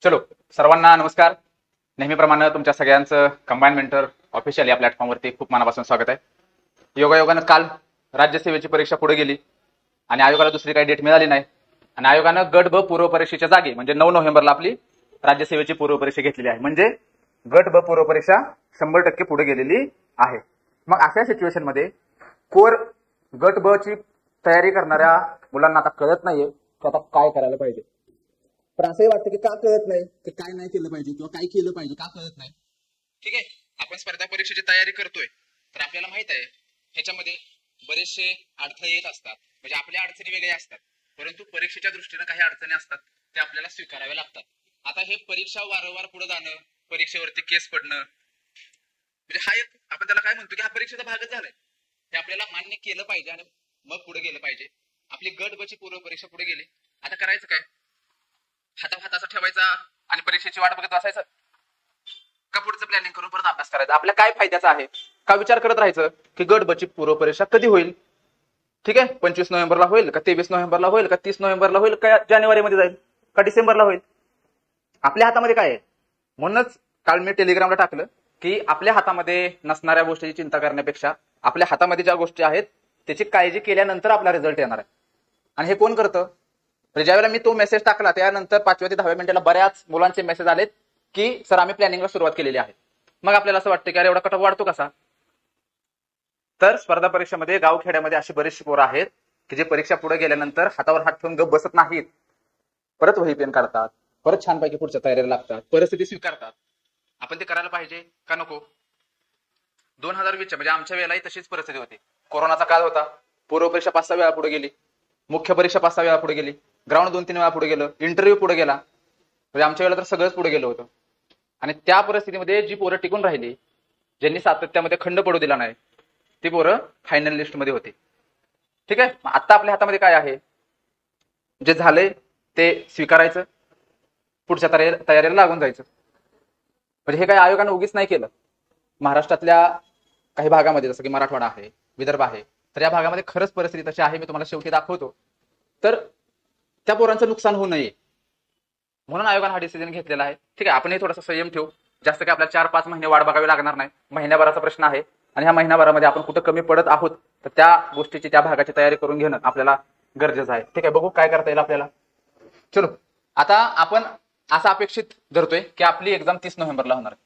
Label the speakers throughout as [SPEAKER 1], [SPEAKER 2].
[SPEAKER 1] चलो सर्वांना नमस्कार. नेहमीप्रमाणे तुमच्या सगळ्यांचं कंबाईन मेंटर ऑफिशियल या प्लॅटफॉर्मवरती खूप मनापासून स्वागत आहे. योगायोगानं काल राज्यसेवेची परीक्षा पुढे गेली आणि आयोगाला दुसरी काही डेट मिळाली नाही आणि आयोगानं गट ब पूर्व परीक्षेच्या जागी म्हणजे 9 नोव्हेंबरला आपली राज्यसेवेची पूर्व परीक्षा घेतलेली आहे. म्हणजे गट ब पूर्व परीक्षा 100% पुढे गेलेली आहे. मग अशा सिच्युएशन मध्ये कोर गट ब ची तयारी करणाऱ्या मुलांना आता कळत नाहीये की आता काय करायला पाहिजे. पण असंही वाटतं की का कळत नाही, की काय नाही केलं पाहिजे किंवा काय केलं पाहिजे, का कळत नाही. ठीक आहे, आपण स्पर्धा परीक्षेची तयारी करतोय तर आपल्याला माहित आहे ह्याच्यामध्ये बरेचसे अडथळे येत असतात. म्हणजे आपल्या अडचणी वेगळ्या असतात, परंतु परीक्षेच्या दृष्टीने काही अडचणी असतात त्या आपल्याला स्वीकाराव्या लागतात. आता हे परीक्षा वारंवार पुढे जाणं, परीक्षेवरती केस पडणं, म्हणजे हा एक आपण त्याला काय म्हणतो की हा परीक्षेचा भागच झालाय. हे आपल्याला मान्य केलं पाहिजे आणि मग पुढे गेलं पाहिजे. आपली गट ब ची पूर्व परीक्षा पुढे गेली, आता करायचं काय? हाताहात असा ठेवायचा आणि परीक्षेची वाट बघत बसायचं का पुढचं प्लॅनिंग करून परत अभ्यास करायचा? आपल्या काय फायद्याचं आहे का विचार करत राहायचं की गट ब ची पूर्व परीक्षा कधी होईल? ठीक आहे, 25 नोव्हेंबरला होईल का 23 नोव्हेंबरला होईल का 30 नोव्हेंबरला होईल का जानेवारीमध्ये जाईल का डिसेंबरला होईल? आपल्या हातामध्ये काय आहे? म्हणूनच काल मी टेलिग्रामला टाकलं की आपल्या हातामध्ये नसणाऱ्या गोष्टीची चिंता करण्यापेक्षा आपल्या हातामध्ये ज्या गोष्टी आहेत त्याची काळजी केल्यानंतर आपला रिझल्ट येणार आहे. आणि हे कोण करतं? ज्यावेळेला मी तो मेसेज टाकला त्यानंतर 5व्या ते 10व्या मिनिटाला बऱ्याच मुलांचे मेसेज आलेत की सर आम्ही प्लॅनिंगला सुरुवात केलेली आहे. मग आपल्याला असं वाटतं की अरे एवढा कटअप वाढतो कसा? तर स्पर्धा परीक्षेमध्ये गावखेड्यामध्ये अशी बरीचशी पोरं आहेत की जे परीक्षा पुढे गेल्यानंतर हातावर हात ठेवून गप बसत नाहीत, परत वही पेन काढतात, परत छानपैकी पुढच्या तयारीला लागतात, परिस्थिती स्वीकारतात. आपण ते करायला पाहिजे का नको? 2020 म्हणजे आमच्या वेळेलाही तशीच परिस्थिती होती. कोरोनाचा काळ होता, पूर्व परीक्षा 5-6 वेळा पुढे गेली, मुख्य परीक्षा 5-6 वेळा पुढे गेली, ग्राउंड 2-3 वेळा पुढे गेलं, इंटरव्ह्यू पुढे गेला. म्हणजे आमच्या वेळेला तर सगळंच पुढे गेलं होतं. आणि त्या परिस्थितीमध्ये जी पोरं टिकून राहिली, ज्यांनी सातत्यामध्ये खंड पडू दिला नाही, ती पोरं फायनल लिस्ट मध्ये होती. ठीक आहे, आता आपल्या हातामध्ये काय आहे? जे झालंय ते स्वीकारायचं, पुढच्या तयारीला लागून जायचं. म्हणजे हे काही आयोगानं उगीच नाही केलं. महाराष्ट्रातल्या काही भागामध्ये जसं की मराठवाडा आहे, विदर्भ आहे, तर या भागामध्ये खरंच परिस्थिती तशी आहे. मी तुम्हाला शेवटी दाखवतो. तर त्या पोरांचं नुकसान होऊ नये म्हणून आयोगाने हा डिसिजन घेतलेला आहे. ठीक आहे, आपणही थोडासा संयम ठेवू. जास्त काय आपल्याला 4-5 महिने वाट बघावी लागणार नाही. महिन्याभराचा प्रश्न आहे आणि ह्या महिन्याभरामध्ये आपण कुठं कमी पडत आहोत तर त्या गोष्टीची, त्या भागाची तयारी करून घेणं आपल्याला गरजेचं आहे. ठीक आहे, बघू काय करता येईल आपल्याला. चलो, आता आपण असं अपेक्षित धरतोय की आपली एक्झाम 30 नोव्हेंबरला होणार आहे.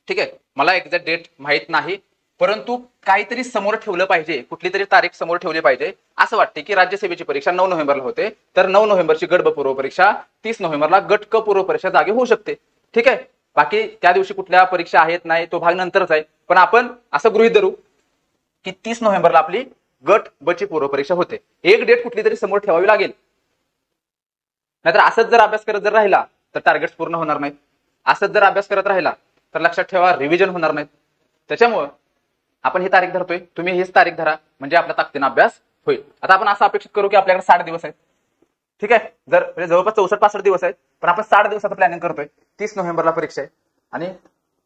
[SPEAKER 1] ठीक आहे, मला एक्झॅक्ट डेट माहित नाही, परंतु काहीतरी समोर ठेवलं पाहिजे, कुठली तरी तारीख समोर ठेवली पाहिजे. असं वाटते की राज्यसेवेची परीक्षा 9 नोव्हेंबरला होते, तर 9 नोव्हेंबरची गट ब पूर्व परीक्षा 30 नोव्हेंबरला गट क पूर्व परीक्षा जागी होऊ शकते. ठीक आहे, बाकी त्या दिवशी कुठल्या परीक्षा आहेत नाही तो भाग नंतरच आहे. पण आपण असं गृहीत धरू की 30 नोव्हेंबरला आपली गट ब ची पूर्व परीक्षा होते. एक डेट कुठली तरी समोर ठेवावी लागेल, नाहीतर असंच जर अभ्यास करत जर राहिला तर टार्गेट्स पूर्ण होणार नाहीत. असंच जर अभ्यास करत राहिला तर लक्षात ठेवा रिव्हिजन होणार नाहीत. त्याच्यामुळे आपण ही तारीख धरतोय, तुम्ही हीच तारीख धरा, म्हणजे आपल्या ताकदीने अभ्यास होईल. आता आपण असं अपेक्षित करू की आपल्याकडे 60 दिवस आहेत. ठीक आहे, जर म्हणजे जवळपास 64-65 दिवस आहेत, पण आपण 60 दिवसाचं प्लॅनिंग करतोय. 30 नोव्हेंबरला परीक्षा आहे आणि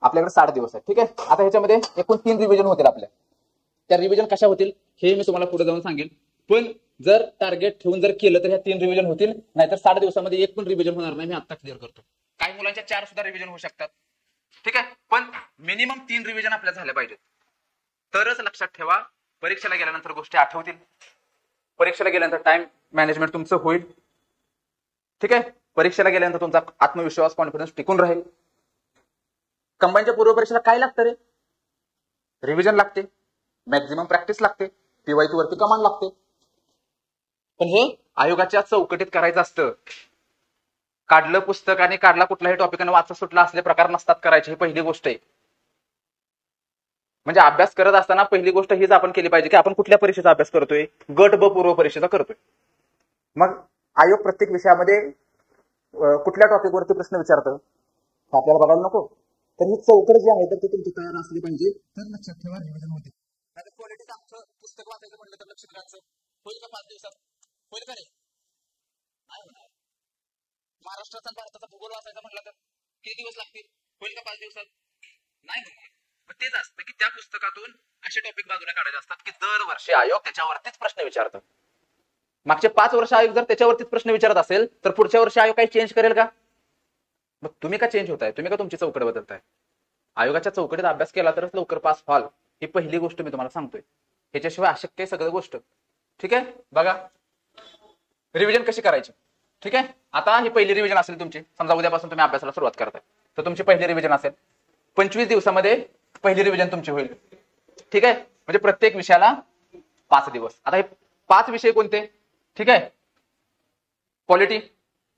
[SPEAKER 1] आपल्याकडे 60 दिवस आहेत. ठीक आहे, आता ह्याच्यामध्ये एकूण 3 रिव्हिजन होतील आपल्या. त्या रिव्हिजन कशा होतील हे मी तुम्हाला पुढे जाऊन सांगेन. पण जर टार्गेट ठेवून जर केलं तर ह्या 3 रिव्हिजन होतील, नाहीतर 60 दिवसामध्ये एक पण रिव्हिजन होणार नाही. मी आता क्लिअर करतो. काही मुलांच्या 4 सुद्धा रिव्हिजन होऊ शकतात. ठीक आहे, पण मिनिमम 3 रिव्हिजन आपल्या झाल्या पाहिजेत. तरच लक्षात ठेवा परीक्षेला गेल्यानंतर गोष्टी आठवतील, परीक्षेला गेल्यानंतर टाइम मॅनेजमेंट तुमचं होईल. ठीक आहे, परीक्षेला गेल्यानंतर तुमचा आत्मविश्वास, कॉन्फिडन्स टिकून राहील. कंबाईनच्या पूर्व परीक्षेला काय लागतं रे? रिव्हिजन लागते, मॅक्झिमम प्रॅक्टिस लागते, पीवायक्यू वरती कमांड लागते. पण हे आयोगाच्या चौकटीत करायचं असतं. काढलं पुस्तक आणि काढला कुठलाही टॉपिक आणि वाचत सुटला असले प्रकार नसतात करायचे. ही पहिली गोष्ट आहे. म्हणजे अभ्यास करत असताना पहिली गोष्ट हीच आपण केली पाहिजे की आपण कुठल्या परीक्षेचा अभ्यास करतोय? गट ब पूर्व परीक्षेचा करतोय. मग आयोग प्रत्येक विषयामध्ये कुठल्या टॉपिक वरती प्रश्न विचारतं हे आपल्याला बघायला नको. तर ही चौकट जी आहे तर ती तुमची तयार असली पाहिजे, तर लक्षात ठेवा रिव्हिजन होते. आता क्वालिटीचं आमचं पुस्तक वाचायचं म्हटलं तर लक्ष द्यायचं होईल का 5 दिवसात? होईल का रे? नाही होणार. महाराष्ट्राचा आणि भारताचा भूगोल वाचायचा म्हटलं तर किती दिवस लागतील? होईल का 5 दिवसात? नाही होणार. तेच असतं की त्या पुस्तकातून असे टॉपिक बाजूला काढायचे असतात की दरवर्षी आयोग त्याच्यावरतीच प्रश्न विचारतात. मागचे 5 वर्ष आयोग जर त्याच्यावरतीच प्रश्न विचारत असेल तर पुढच्या वर्षी आयोग काही चेंज करेल का? मग तुम्ही का चेंज होताय, तुम्ही का तुमची चौकट बदलताय? आयोगाच्या चौकटीत अभ्यास केला तरच लवकर पास व्हाल, ही पहिली गोष्ट मी तुम्हाला सांगतोय. ह्याच्याशिवाय अशक्य आहे सगळं गोष्ट. ठीक आहे, बघा रिव्हिजन कशी करायची. ठीक आहे, आता ही पहिली रिव्हिजन असेल तुमची. समजा उद्यापासून तुम्ही अभ्यासाला सुरुवात करताय, तर तुमची पहिली रिव्हिजन असेल. 25 दिवसामध्ये पहिली रिव्हिजन तुमची होईल. ठीक आहे, म्हणजे प्रत्येक विषयाला 5 दिवस. आता हे 5 विषय कोणते? ठीक आहे, polity,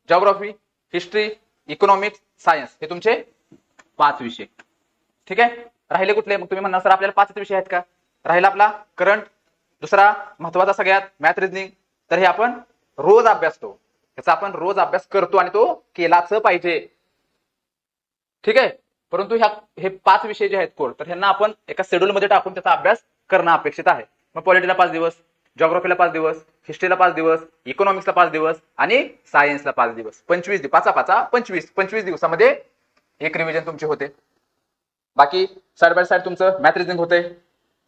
[SPEAKER 1] geography, history, economics, science, हे तुमचे 5 विषय. ठीक आहे, राहिले कुठले? मग तुम्ही म्हणणार सर आपल्याला 5 विषय आहेत का? राहिला आपला करंट, दुसरा महत्वाचा सगळ्यात मॅथ रिझनिंग. तर हे आपण रोज अभ्यासतो, ह्याचा आपण रोज अभ्यास करतो आणि तो केलाच पाहिजे. ठीक आहे, परंतु हे 5 विषय जे आहेत कोड, तर ह्यांना आपण एका शेड्यूल मध्ये टाकून त्याचा अभ्यास करणं अपेक्षित आहे. मग पॉलिटीला 5 दिवस, जिओग्राफीला 5 दिवस, हिस्ट्रीला 5 दिवस, इकॉनॉमिक्सला 5 दिवस आणि सायन्सला 5 दिवस. 25 25 दिवसामध्ये एक रिव्हिजन तुमची होते. बाकी साइड बाय साइड तुमचं मॅथ रिझनिंग होते,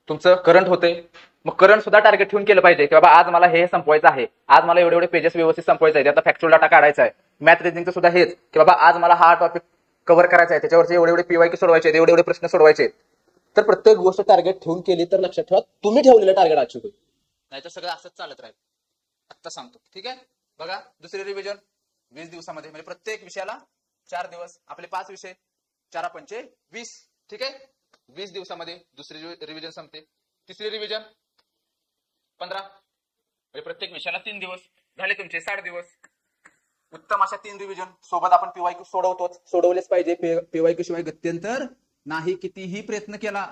[SPEAKER 1] तुमचं करंट होते. मग करंट सुद्धा टार्गेट ठेवून केलं पाहिजे की बाबा आज मला हे संपवायचं आहे, आज मला एवढे पेजेस व्यवस्थित संपवायचे आहे, त्याचा फॅक्च्युअल डाटा काढायचा आहे. मॅथ रिझनिंगचं सुद्धा हेच की बाबा आज मला हा टॉपिक कव्हर करायचा आहे, त्याच्यावरचे एवढे पीवायक्यू सोडवायचे आहेत, एवढे प्रश्न सोडवायचे. तर प्रत्येक गोष्ट टार्गेट ठेवून केली तर लक्षात ठेवा तुम्ही ठेवलेलं टार्गेट अचीव होईल. नाही तर सगळं असंच चालत राहील. आता सांगतो. ठीक आहे, बघा दुसरी रिव्हिजन 20 दिवसामध्ये, म्हणजे प्रत्येक विषयाला 4 दिवस. आपले 5 विषय, 4 पंचे 20. ठीक आहे, 20 दिवसामध्ये दुसरी रिव्हिजन संपते. तिसरी रिव्हिजन 15, म्हणजे प्रत्येक विषयाला 3 दिवस. झाले तुमचे 60 दिवस. उत्तम अशा 3 रिव्हिजन सोबत आपण पीवायक्यू सोडवतोच, सोडवलेच पाहिजे. पीवायक्यू शिवाय गत्यंतर नाही. कितीही प्रयत्न केला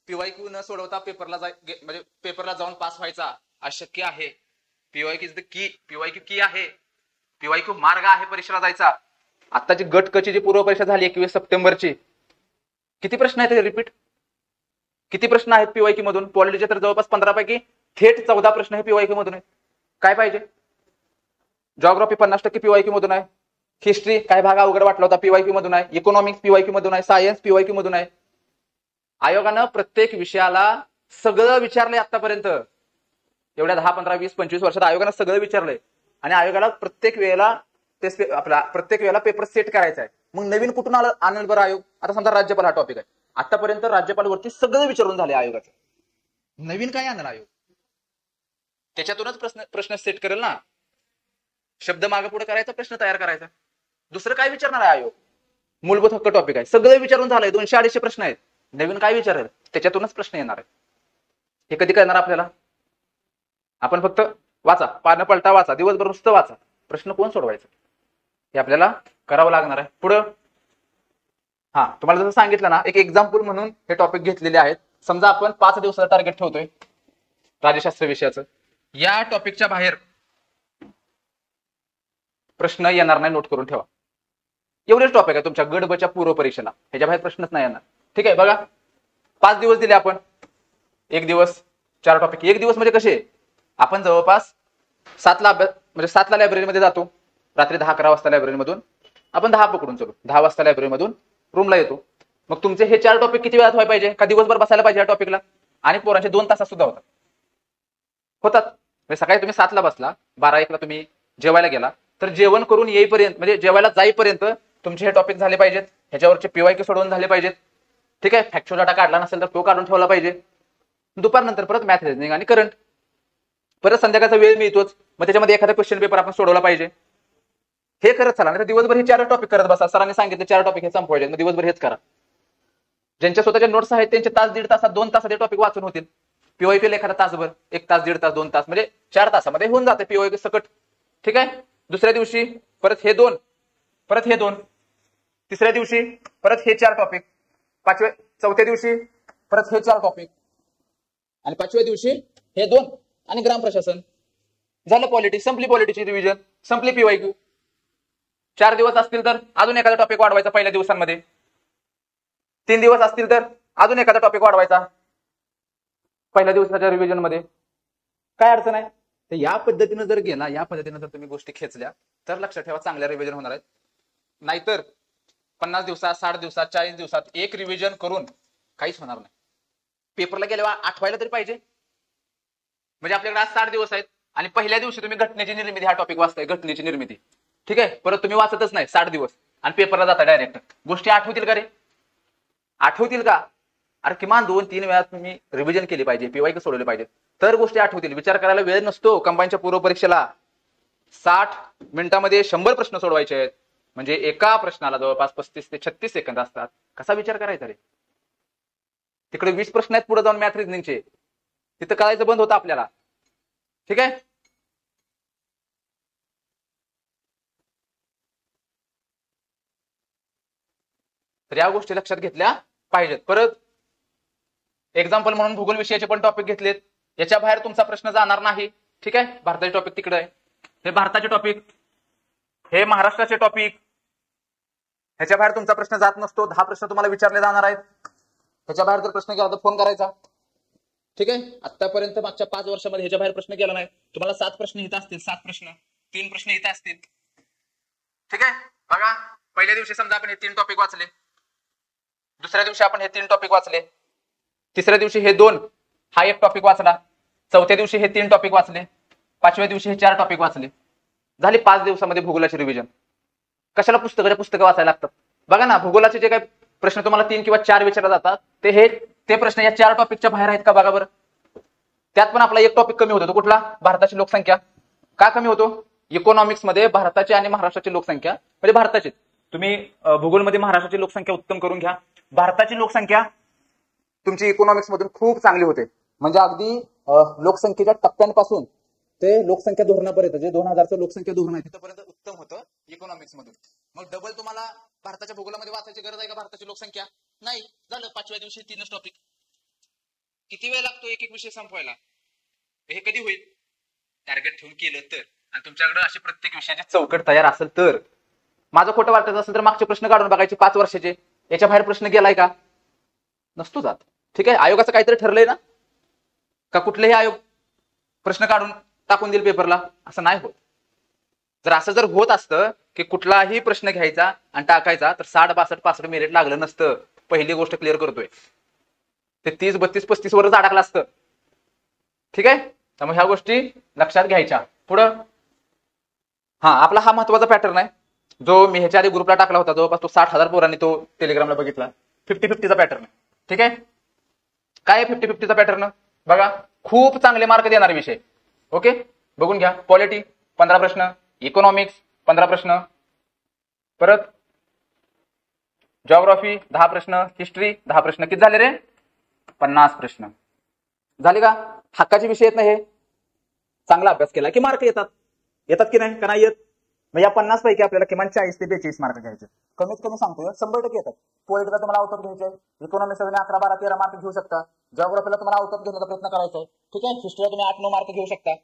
[SPEAKER 1] पीवायक्यू न सोडवता म्हणजे पेपरला जाऊन पास व्हायचा अशक्य आहे. PYQ is the key, PYQ की आहे, पीवायक्यू मार्ग आहे परीक्षेला जायचा. आताची गट कची जी पूर्व परीक्षा झाली 21 सप्टेंबरची, किती प्रश्न आहेत रिपीट? किती प्रश्न आहेत पीवायक्यू मधून? पॉलिटीचे तर जवळपास 15 पैकी थेट 14 प्रश्न हे पीवायक्यू मधून आहेत. काय पाहिजे? जिओग्राफी 50% पीवायक्यू मधून आहे. हिस्ट्री काय भाग अवघड वाटला होता पीवायक्यू मधून आहे. इकॉनॉमिक्स पीवायक्यू मधून आहे. सायन्स पीवायक्यू मधून आहे. आयोगानं प्रत्येक विषयाला सगळं विचारलंय आतापर्यंत. एवढ्या 10, 15, 20, 25 वर्षात आयोगानं सगळं विचारलंय आणि आयोगाला प्रत्येक वेळेला पेपर सेट करायचा आहे. मग नवीन कुठून आणेल बरं आयोग? आता समजा राज्यपाल हा टॉपिक आहे, आतापर्यंत राज्यपालवरती सगळं विचारून झाले आयोगाचं. नवीन काय आणलं आयोग? त्याच्यातूनच प्रश्न सेट करेल ना. शब्द मागे पुढे करायचा, प्रश्न तयार करायचा. दुसरं काय विचारणार आहे आयोग? मूलभूत हक्क टॉपिक आहे, सगळं विचारून झालंय. 200-250 प्रश्न आहेत. नवीन काय विचारेल? त्याच्यातूनच प्रश्न येणार आहेत. हे कधी कळणार आपल्याला? आपण फक्त वाचा, पानं पलटा वाचा, दिवसभर नुसतं वाचा, प्रश्न कोण सोडवायचं हे आपल्याला करावं लागणार आहे. पुढं तुम्हाला जसं सांगितलं ना, एक एक्झाम्पल म्हणून हे टॉपिक घेतलेले आहेत. समजा आपण 5 दिवसाचं टार्गेट ठेवतोय राज्यशास्त्र विषयाचं. या टॉपिकच्या बाहेर प्रश्न येणार नाही, नोट करून ठेवा. एवढेच टॉपिक आहे तुमच्या गट बच्या पूर्व परीक्षेला, ह्याच्या बाहेर प्रश्नच नाही येणार. ठीक आहे, बघा 5 दिवस दिले आपण. 1 दिवस 4 टॉपिक. 1 दिवस म्हणजे कसे? आपण जवळपास 7ला म्हणजे 7ला लायब्ररीमध्ये जातो, रात्री 10-11 वाजता लायब्ररीमधून आपण 10 पकडून चलो, 10 वाजता लायब्ररीमधून रूमला येतो. मग तुमचे हे 4 टॉपिक किती वेळात व्हायला पाहिजे? का दिवसभर बसायला पाहिजे या टॉपिकला? आणि पोरांचे 2 तासात सुद्धा होतात. म्हणजे सकाळी तुम्ही 7ला बसला, 12-1ला तुम्ही जेवायला गेला, तर जेवण करून येईपर्यंत म्हणजे जेवायला जाईपर्यंत तुमचे हे टॉपिक झाले पाहिजेत. ह्याच्यावरचे पीवायक्यू सोडवून झाले पाहिजेत. ठीक आहे, फॅक्च्युअल डाटा काढला नसेल तर तो काढून ठेवला पाहिजे. दुपारनंतर परत मॅथ रिझनिंग आणि करंट. परत संध्याकाळचा वेळ मिळतोच, मग त्याच्यामध्ये एखादा क्वेश्चन पेपर आपण सोडवला पाहिजे. हे करत चला, नाही दिवसभर हे 4 टॉपिक करत बसा. सरांनी सांगितलं 4 टॉपिक हे संपवायचे, मग दिवसभर हेच करा. ज्यांच्या स्वतःच्या नोट्स आहेत त्यांचे तास 1.5 तासात 2 तासात हे टॉपिक वाचून होतील. पीवायक्यू एखादा तासभर, 1 तास 1.5 तास 2 तास, म्हणजे 4 तासामध्ये होऊन जाते पीवायक्यू सकट. ठीक आहे, दुसऱ्या दिवशी परत हे 2, परत हे 2, तिसऱ्या दिवशी परत हे 4 टॉपिक, चौथ्या दिवशी परत हे 4 टॉपिक, आणि 5व्या दिवशी हे 2 आणि ग्राम प्रशासन. झालं पॉलिटी, संपली पॉलिटीची रिव्हिजन, संपली पीवायक्यू. 4 दिवस असतील तर अजून एखादा टॉपिक वाढवायचा पहिल्या दिवसांमध्ये. 3 दिवस असतील तर अजून एखादा टॉपिक वाढवायचा पहिल्या दिवसाच्या रिव्हिजन मध्ये. काय अडचण आहे? तर या पद्धतीनं जर गेला, या पद्धतीनं जर तुम्ही गोष्टी खेचल्या तर लक्षात ठेवा चांगल्या रिव्हिजन होणार आहेत. नाहीतर 50 दिवसात, 60 दिवसात, 40 दिवसात एक रिव्हिजन करून काहीच होणार नाही. पेपरला गेल्यावर आठवायला तरी पाहिजे. म्हणजे आपल्याकडे आज 60 दिवस आहेत आणि पहिल्या दिवशी तुम्ही घटनेची निर्मिती हा टॉपिक वाचताय, घटनेची निर्मिती. ठीक आहे, परत तुम्ही वाचतच नाही 60 दिवस, आणि पेपरला जाता डायरेक्ट. गोष्टी आठवतील का रे? आठवतील का? अरे किमान 2-3 वेळा तुम्ही रिव्हिजन केली पाहिजे, पीवाय सोडवले पाहिजे, तर गोष्टी आठवतील. विचार करायला वेळ नसतो. कंबाईनच्या पूर्व परीक्षेला 60 मिनिटांमध्ये 100 प्रश्न सोडवायचे आहेत, म्हणजे एका प्रश्नाला जवळपास 35 ते 36 सेकंद असतात. कसा विचार करायचा रे? तिकडे 20 प्रश्न आहेत पुढे जाऊन मॅथ रिजनिंगचे, तिथं करायचं बंद होतं आपल्याला. ठीक आहे. तर या गोष्टी लक्षात घेतल्या पाहिजेत. परत एक्झाम्पल म्हणून भूगोल विषयाचे पण टॉपिक घेतलेत. याच्या बाहेर तुमचा प्रश्न जाणार नाही. ठीक आहे. भारताचे टॉपिक तिकडे आहे, हे भारताचे टॉपिक, हे महाराष्ट्राचे टॉपिक. ह्याच्या बाहेर तुमचा प्रश्न जात नसतो. 10 प्रश्न तुम्हाला विचारले जाणार आहेत. ह्याच्या बाहेर जर प्रश्न गेला तर फोन करायचा. ठीक आहे. आतापर्यंत मागच्या 5 वर्षामध्ये ह्याच्या बाहेर प्रश्न गेला नाही. तुम्हाला 7 प्रश्न इथं असतील, 7 प्रश्न, 3 प्रश्न इथं असतील. ठीक आहे. बघा, पहिल्या दिवशी समजा आपण हे 3 टॉपिक वाचले, दुसऱ्या दिवशी आपण हे 3 टॉपिक वाचले, तिसऱ्या दिवशी हे 2, हा एक टॉपिक वाचला, चौथ्या दिवशी हे 3 टॉपिक वाचले, 5व्या दिवशी हे 4 टॉपिक वाचले. झाली 5 दिवसामध्ये भूगोलाची रिव्हिजन. कशाला पुस्तकं वाचायला लागतात? बघा ना, भूगोलाचे जे काही प्रश्न तुम्हाला 3 किंवा 4 विचारले जातात, ते प्रश्न या 4 टॉपिकच्या बाहेर आहेत का बघा बरं. त्यात पण आपला एक टॉपिक कमी होतो. तो कुठला? भारताची लोकसंख्या. का कमी होतो? इकॉनॉमिक्स मध्ये भारताची आणि महाराष्ट्राची लोकसंख्या, म्हणजे भारताची, तुम्ही भूगोलमध्ये महाराष्ट्राची लोकसंख्या उत्तम करून घ्या, भारताची लोकसंख्या तुमची इकॉनॉमिक्स मधून खूप चांगली होते. म्हणजे अगदी लोकसंख्येच्या टप्प्यांपासून ते लोकसंख्या धोरणापर्यंत, जे 2000चं लोकसंख्या धोरण आहे तिथपर्यंत उत्तम होतं इकॉनॉमिक्स मधून. मग डबल तुम्हाला भारताच्या भूगोलामध्ये वाचायची गरज आहे का भारताची लोकसंख्या? नाही. झालं 5व्या दिवशी 3च टॉपिक. किती वेळ लागतो एक एक विषय संपवायला? हे कधी होईल? टार्गेट ठेवून केलं तर, आणि तुमच्याकडे अशी प्रत्येक विषयाची चौकट तयार असेल तर. माझं खोटं वाटत असेल तर मागचे प्रश्न काढून बघायचे 5 वर्षाचे, याच्या बाहेर प्रश्न गेलाय का? नसतो जात. ठीक आहे. आयोगाचं काहीतरी ठरलंय ना, का कुठलेही आयोग प्रश्न काढून टाकून देईल पेपरला? असं नाही होत. जर होत असतं की कुठलाही प्रश्न घ्यायचा आणि टाकायचा, तर 60, 62, 65 मिनिट लागलं नसतं. पहिली गोष्ट क्लिअर करतोय, ते 30, 32, 35 वरच अडकलं असतं. ठीक आहे. त्यामुळे ह्या गोष्टी लक्षात घ्यायच्या. पुढं आपला हा महत्वाचा पॅटर्न आहे, जो मी ह्याच्या आधी ग्रुपला टाकला होता. जवळपास तो 60,000 पोरांनी तो टेलिग्रामला बघितला. 50-50चा पॅटर्न. ठीक आहे. काय 50-50चा पॅटर्न? बघा, खूप चांगले मार्क देणारे विषय. ओके, बघून घ्या. पॉलिटी 15 प्रश्न, इकॉनॉमिक्स 15 प्रश्न, परत जिओग्राफी 10 प्रश्न, हिस्ट्री 10 प्रश्न. किती झाले रे? 50 प्रश्न झाले का? हक्काचे विषय आहेत ना हे. चांगला अभ्यास केला की मार्क येतात की नाही? का नाही येत? मग या 50 पैकी आपल्याला किमान 40 ते 42 मार्क घ्यायचे. कमीत कमी सांगतोय 100% येतात. पॉलिटिकला तुम्हाला आउट ऑफ घ्यायचंय, इकॉनॉमिक्सला तुम्ही 11, 12, 13 मार्क घेऊ शकता, जिओग्राफीला तुम्हाला आउट ऑफ घेण्याचा प्रयत्न करायचा आहे. ठीक आहे. हिस्ट्रीला तुम्ही 8-9 मार्क घेऊ शकता.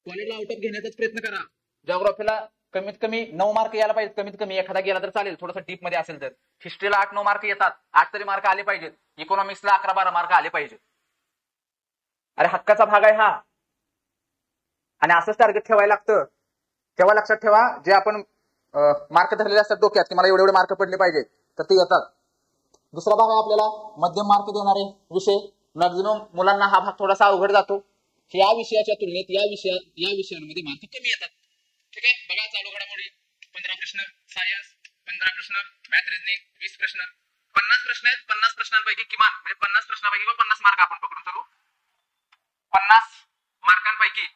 [SPEAKER 1] पॉलिटिकला आउट ऑफ घेण्याचाच प्रयत्न करा. जिओग्राफीला कमीत कमी 9 मार्क यायला पाहिजे. कमीत कमी एखादा गेला तर चालेल, थोडंसं डीप मध्ये असेल तर. हिस्ट्रीला 8-9 मार्क येतात, 8 तरी मार्क आले पाहिजेत. इकॉनॉमिक्सला 11-12 मार्क आले पाहिजेत. अरे हक्काचा भाग आहे हा, आणि असंच टार्गेट ठेवायला लागतं. तेव्हा लक्षात ठेवा, जे आपण मार्क धरलेले असतात डोक्यात की मला एवढे मार्क पडले पाहिजे, तर ते येतात. दुसरा भाग आहे आपल्याला मध्यम मार्क देणारे विषय. मॅक्झिमम मुलांना हा भाग थोडासा अवघड जातो. या विषयाच्या तुलनेत या विषयांमध्ये मार्क कमी येतात. ठीक आहे. बघा, चालू घडामोडी 15 प्रश्न, सायन्स 15 प्रश्न, मॅथ रिजनिंग 20 प्रश्न, 50 प्रश्न आहेत. 50 प्रश्नांपैकी किमान, म्हणजे 50 प्रश्नांपैकी 50 मार्क आपण पकडून चालू. 50 मार्कांपैकी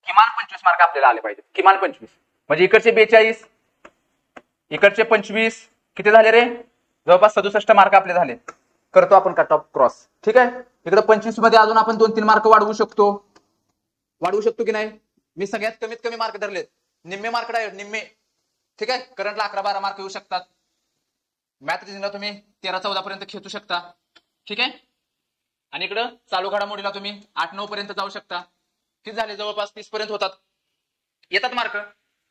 [SPEAKER 1] किमान 25 मार्क आपल्याला आले पाहिजे. किमान 25, म्हणजे इकडचे 42, इकडचे 25, किती झाले रे? जवळपास 67 मार्क आपले झाले. करतो आपण कट ऑफ क्रॉस. ठीक आहे. इकडे 25 मध्ये अजून आपण 2-3 मार्क वाढवू शकतो की नाही? मी सगळ्यात कमीत कमी मार्क धरलेत, निम्मे मार्क डायरेक्ट निम्मे. ठीक आहे. करंटला 11-12 मार्क येऊ शकतात. मॅथ रिजनिंगला तुम्ही 13-14 पर्यंत खेचू शकता. ठीक आहे. आणि इकडं चालू घडामोडीला तुम्ही 8-9 पर्यंत जाऊ शकता. किती झाले? जवळपास 30 पर्यंत येतात मार्क.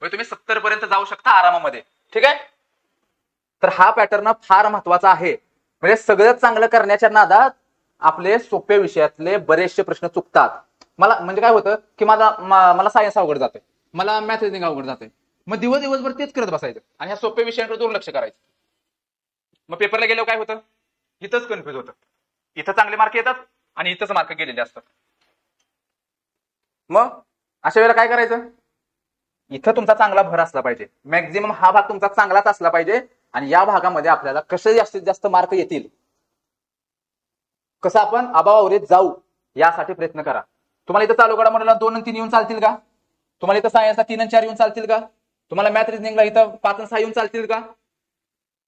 [SPEAKER 1] तुम्ही 70 पर्यंत जाऊ शकता आरामामध्ये. ठीक आहे. तर हा पॅटर्न फार महत्वाचा आहे. म्हणजे सगळं चांगलं करण्याच्या नादात आपले सोप्या विषयातले बरेचसे प्रश्न चुकतात. मला म्हणजे काय होतं की मला सायन्स अवघड जाते, मला मॅथ रिजनिंग अवघड जाते. मग दिवसभर तेच करत बसायचं आणि ह्या सोप्या विषयांकडे दुर्लक्ष करायचं. मग पेपरला गेल्यावर काय होतं? इथंच कन्फ्युज होतं. इथं चांगले मार्क येतात आणि इथंच मार्क गेलेले असतात. मग अशा वेळेला काय करायचं? इथं तुमचा चांगला भर असला पाहिजे, मॅक्झिमम हा भाग तुमचा चांगलाच असला पाहिजे आणि या भागामध्ये आपल्याला कसे जास्तीत जास्त मार्क येतील, कसं आपण अबावरेज जाऊ यासाठी प्रयत्न करा. तुम्हाला इथं चालू घडामोडीला 2 आणि 3 येऊन चालतील का? तुम्हाला इथं सायन्सला 3 आणि 4 येऊन चालतील का? तुम्हाला मॅथ रिजनिंगला इथं 5 आणि 6 येऊन चालतील का?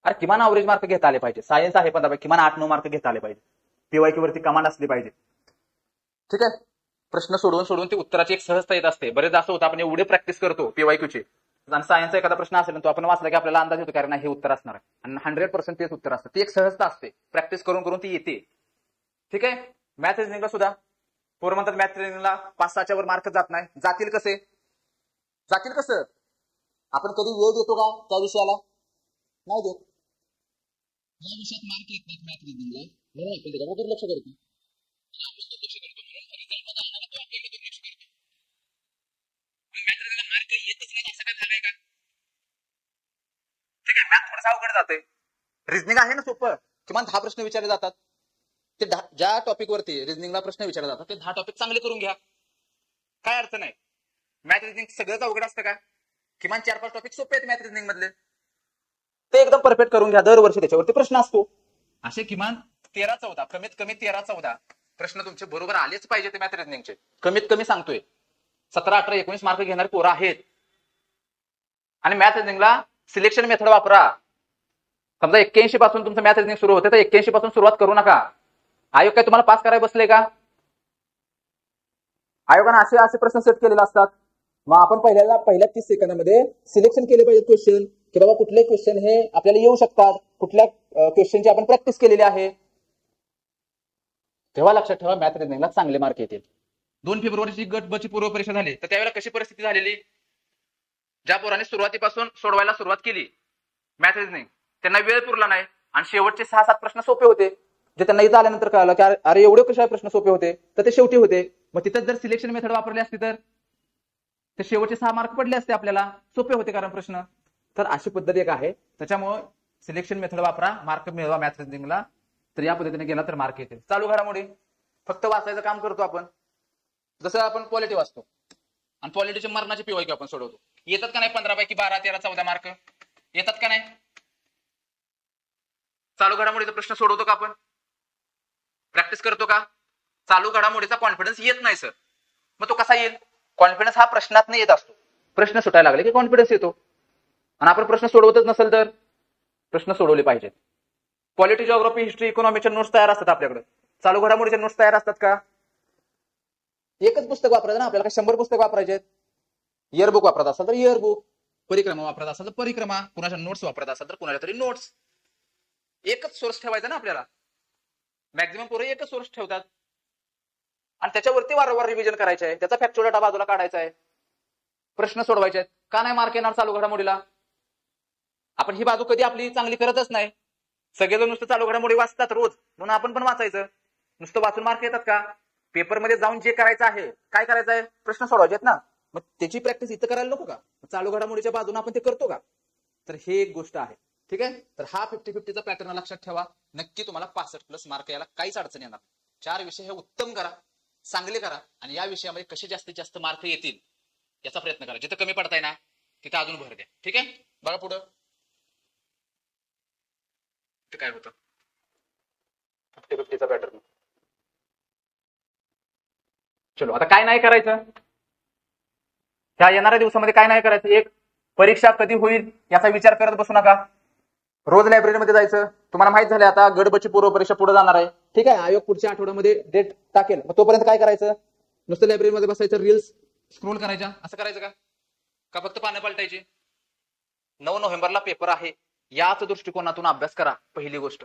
[SPEAKER 1] अरे किमान अवरेज मार्क घेता आले पाहिजे. सायन्स आहे पण किमान 8-9 मार्क घेता आले पाहिजे. पीवायक्यू वरती कमांड असली पाहिजे. ठीक आहे. प्रश्न सोडवून सोडवून ती उत्तराची एक सहजता येत असते. बरेच असं होतं आपण एवढे प्रॅक्टिस करतो पीवायक्यूची आणि सायन्सचा एखादा प्रश्न असेल तो आपण वाचला की आपल्याला अंदाज येतो कारण हे उत्तर असणार आहे आणि 100% तेच उत्तर असतं. ती एक सहजता असते. प्रॅक्टिस करून करून ती येते. ठीक आहे. मॅथ रिजनिंगला सुद्धा पोरं म्हणतात मॅथ रिजनिंगला 5-6च्या वर मार्क जात नाही. जातील कसे? जातील कसं? आपण कधी वेळ देतो का त्या विषयाला? नाही देत. या विषयात मार्क येत नाहीत मॅथ रिजनिंगला म्हणून आपण त्याच्यावर दुर्लक्ष करतो. मार्क येतच नाही असं काय झालंय का? ठीक आहे. मॅथ थोडंसं अवघड जाते. रिजनिंग आहे ना सोपं, किमान 10 प्रश्न विचारले जातात. ते ज्या टॉपिक वरती रिजनिंगला प्रश्न विचारले जातात ते 10 टॉपिक चांगले करून घ्या. काय अडचण आहे? मॅथ रिजनिंग सगळंच अवघड असतं का? किमान 4-5 टॉपिक सोपे आहेत मॅथ रिजनिंग मधले, ते एकदम परफेक्ट करून घ्या. दरवर्षी त्याच्यावरती प्रश्न असतो. असे किमान 13-14 कमीत कमी 13-14 प्रश्न तुमचे बरोबर आलेच पाहिजे ते मॅथ रिजनिंगचे. कमीत कमी सांगतोय 17, 18, 19 मार्क घेणारे पोरं आहेत. आणि मॅथ रिजनिंगला सिलेक्शन मेथड वापरा. समजा 81 पासून तुमचं मॅथ रिजनिंग सुरू होते तर 81 पासून सुरुवात करू नका. आयोग काय तुम्हाला पास करायला बसले का? आयोगाने असे प्रश्न सेट केलेले असतात. मग आपण पहिल्या 30 सेकंदामध्ये सिलेक्शन केले पाहिजे क्वेश्चन की बाबा कुठले क्वेश्चन हे आपल्याला येऊ शकतात, कुठल्या क्वेश्चनची आपण प्रॅक्टिस केलेली आहे. तेव्हा लक्षात ठेवा मॅथ रिजनिंगला चांगले मार्क येतील. 2 फेब्रुवारीची गट ब ची पूर्व परीक्षा झाली तर त्यावेळेला कशी परिस्थिती झालेली? ज्या पोरांनी सुरुवातीपासून सोडवायला सुरुवात केली मॅथ रिजनिंग त्यांना वेळ पुरला नाही आणि शेवटचे 6-7 प्रश्न सोपे होते. जे त्यांना इथं आल्यानंतर कळालं की अरे एवढे कशा प्रश्न सोपे होते, तर ते शेवटी होते. मग तिथं जर सिलेक्शन मेथड वापरली असती तर शेवटचे 6 मार्क पडले असते आपल्याला, सोपे होते कारण प्रश्न. तर अशी पद्धत एक आहे. त्याच्यामुळे सिलेक्शन मेथड वापरा, मार्क मिळवा मॅथ रिजनिंगला. तर या पद्धतीने गेला तर मार्क येतील. चालू घडामोडी फक्त वाचायचं काम करतो आपण. जसं आपण पॉलिटी वाचतो आणि पॉलिटीचे मरणाचे पीवायक्यू आपण सोडवतो. येतात का नाही 15 पैकी 12, 13, 14 मार्क येतात का नाही? चालू घडामोडीचा प्रश्न सोडवतो का आपण? प्रॅक्टिस करतो का? चालू घडामोडीचा कॉन्फिडन्स येत नाही सर. मग तो कसा येईल? कॉन्फिडन्स हा प्रश्नात येत असतो. प्रश्न सुटायला लागले की कॉन्फिडन्स येतो. आणि आपण प्रश्न सोडवतच नसेल तर प्रश्न सोडवले पाहिजेत. पॉलिटी, जिओग्राफी, हिस्ट्री, इकॉनॉमीच्या नोट्स तयार असतात आपल्याकडे. चालू घडामोडीच्या नोट्स तयार असतात का? एकच पुस्तक वापरायचं ना आपल्याला, 100 पुस्तक वापरायचे. इयरबुक वापरत असाल तर इयरबुक, परिक्रमा वापरत असाल तर परिक्रमा, कुणाच्या नोट्स वापरत असाल तर कुणाच्या तरी नोट्स. एकच सोर्स ठेवायचा ना आपल्याला. मॅक्झिमम पोरं एकच सोर्स ठेवतात आणि त्याच्यावरती वारंवार रिव्हिजन करायचं आहे. त्याचा फॅक्च्युअल डाटा बाजूला काढायचा आहे. प्रश्न सोडवायचे आहेत. का नाही मार्क येणार चालू घडामोडीला? आपण ही बाजू कधी आपली चांगली करतच नाही. सगळेजण नुसतं चालू घडामोडी वाचतात रोज, म्हणून आपण पण वाचायचं. नुसतं वाचून मार्क येतात का? पेपरमध्ये जाऊन जे करायचं आहे, काय करायचं आहे? प्रश्न सोडवायचे आहेत ना. मग त्याची प्रॅक्टिस इथं करायला नको का? चालू घडामोडीच्या बाजूने आपण ते करतो का? तर हे एक गोष्ट आहे. ठीक आहे. तर हा 50-50चा पॅटर्न लक्षात ठेवा. नक्की तुम्हाला 65+ मार्क यायला काहीच अडचण येणार. 4 विषय हे उत्तम करा, चांगले करा आणि या विषयामध्ये कसे जास्तीत जास्त मार्क येतील याचा प्रयत्न करा. जिथं कमी पडताय ना तिथं अजून भर द्या. ठीक आहे. बघा पुढं काय होतं 50-50चा पॅटर्न. चलो आता काय नाही करायचं, ह्या येणाऱ्या दिवसामध्ये काय नाही करायचं. एक, परीक्षा कधी होईल याचा विचार करत बसू नका. रोज लायब्ररीमध्ये जायचं. तुम्हाला माहित झालं आता गट ब ची पूर्व परीक्षा पुढे जाणार आहे. ठीक आहे. आयोग पुढच्या आठवड्यामध्ये डेट टाकेल. मग तोपर्यंत काय करायचं? नुसतं लायब्ररीमध्ये बसायचं, रील्स स्क्रोल करायच्या, असं करायचं का फक्त पानं पलटायची? 9 नोव्हेंबरला पेपर आहे. याच दृष्टिकोनातून अभ्यास करा. पहिली गोष्ट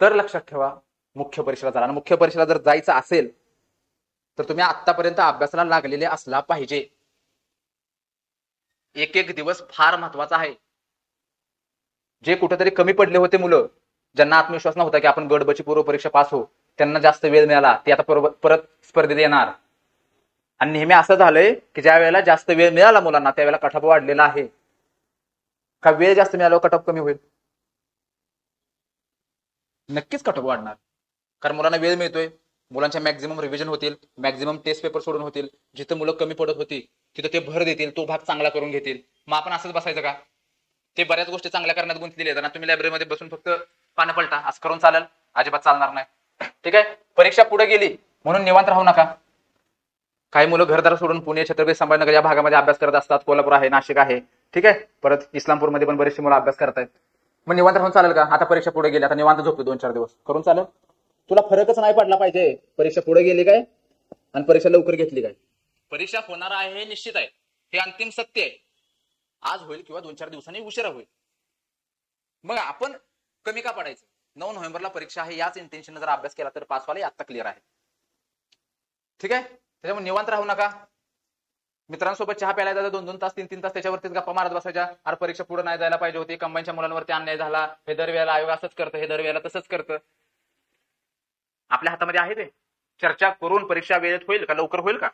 [SPEAKER 1] तर लक्षात ठेवा मुख्य परीक्षेला जाणार. मुख्य परीक्षेला जर जायचं असेल तर तुम्ही आतापर्यंत अभ्यासाला लागलेले असला पाहिजे. एक एक दिवस फार महत्वाचा आहे. जे कुठेतरी कमी पडले होते मुलं, ज्यांना आत्मविश्वास नव्हता की आपण गट ब ची पूर्व परीक्षा पास होऊ, त्यांना जास्त वेळ मिळाला, ते आता परत स्पर्धेत येणार. आणि नेहमी असं झालंय की ज्या वेळेला जास्त वेळ मिळाला मुलांना त्यावेळेला कटऑफ वाढलेला आहे. का वेळ जास्त मिळाल्यावर कटऑफ कमी होईल? नक्कीच कटऑफ वाढणार. कारण मुलांना वेळ मिळतोय, मुलांच्या मॅक्झिमम रिव्हिजन होतील, मॅक्झिमम टेस्ट पेपर सोडून होतील, जिथं मुलं कमी पडत होती तिथं ते भर देतील, तो भाग चांगला करून घेतील. मग आपण असंच बसायचं का? ते बऱ्याच गोष्टी चांगल्या करण्यात गुंतलेले आहेत ना, तुम्ही लायब्ररीमध्ये बसून फक्त पानं पलटा असं करून चालेल? अजिबात चालणार नाही. ठीक आहे, परीक्षा पुढे गेली म्हणून निवांत राहू नका. काही मुलं घरदार सोडून पुणे, छत्रपती संभाजीनगर या भागामध्ये अभ्यास करत असतात, कोल्हापूर आहे, नाशिक आहे, ठीक आहे, परत इस्लामपूरमध्ये पण बरेचशी मुलं अभ्यास करतायत. मग निवांत राहून चालेल का? आता परीक्षा पुढे गेली, आता निवांत झोपतो 2-4 दिवस करून चालेल? तुला फरकच नाही पडला पाहिजे परीक्षा पुढे गेली काय आणि परीक्षा लवकर घेतली काय. परीक्षा होणार आहे हे निश्चित आहे, हे अंतिम सत्य आहे. आज होईल किंवा 2-4 दिवसांनी उशिरा होईल. मग आपण कमी का पडायचं? 9 नोव्हेंबरला परीक्षा आहे, याच इंटेन्शन जर अभ्यास केला तर पास व्हायला आता क्लिअर आहे. ठीक आहे, त्याच्यामुळे निवांत राहू नका. मित्रांसोबत चहा प्यायला जायचं 2-2 तास 3-3 तास त्याच्यावरतीच गप्पा मारत बसायच्या. अरे परीक्षा पुढे नाही जायला पाहिजे होती, कंबाईनच्या मुलांवरती अन्याय झाला, हे दरवेळेला आयोग असंच करतं, हे दरवेळेला तसंच करतं. आपल्या हातामध्ये आहे ते चर्चा करून परीक्षा वेळेत होईल का, लवकर होईल का?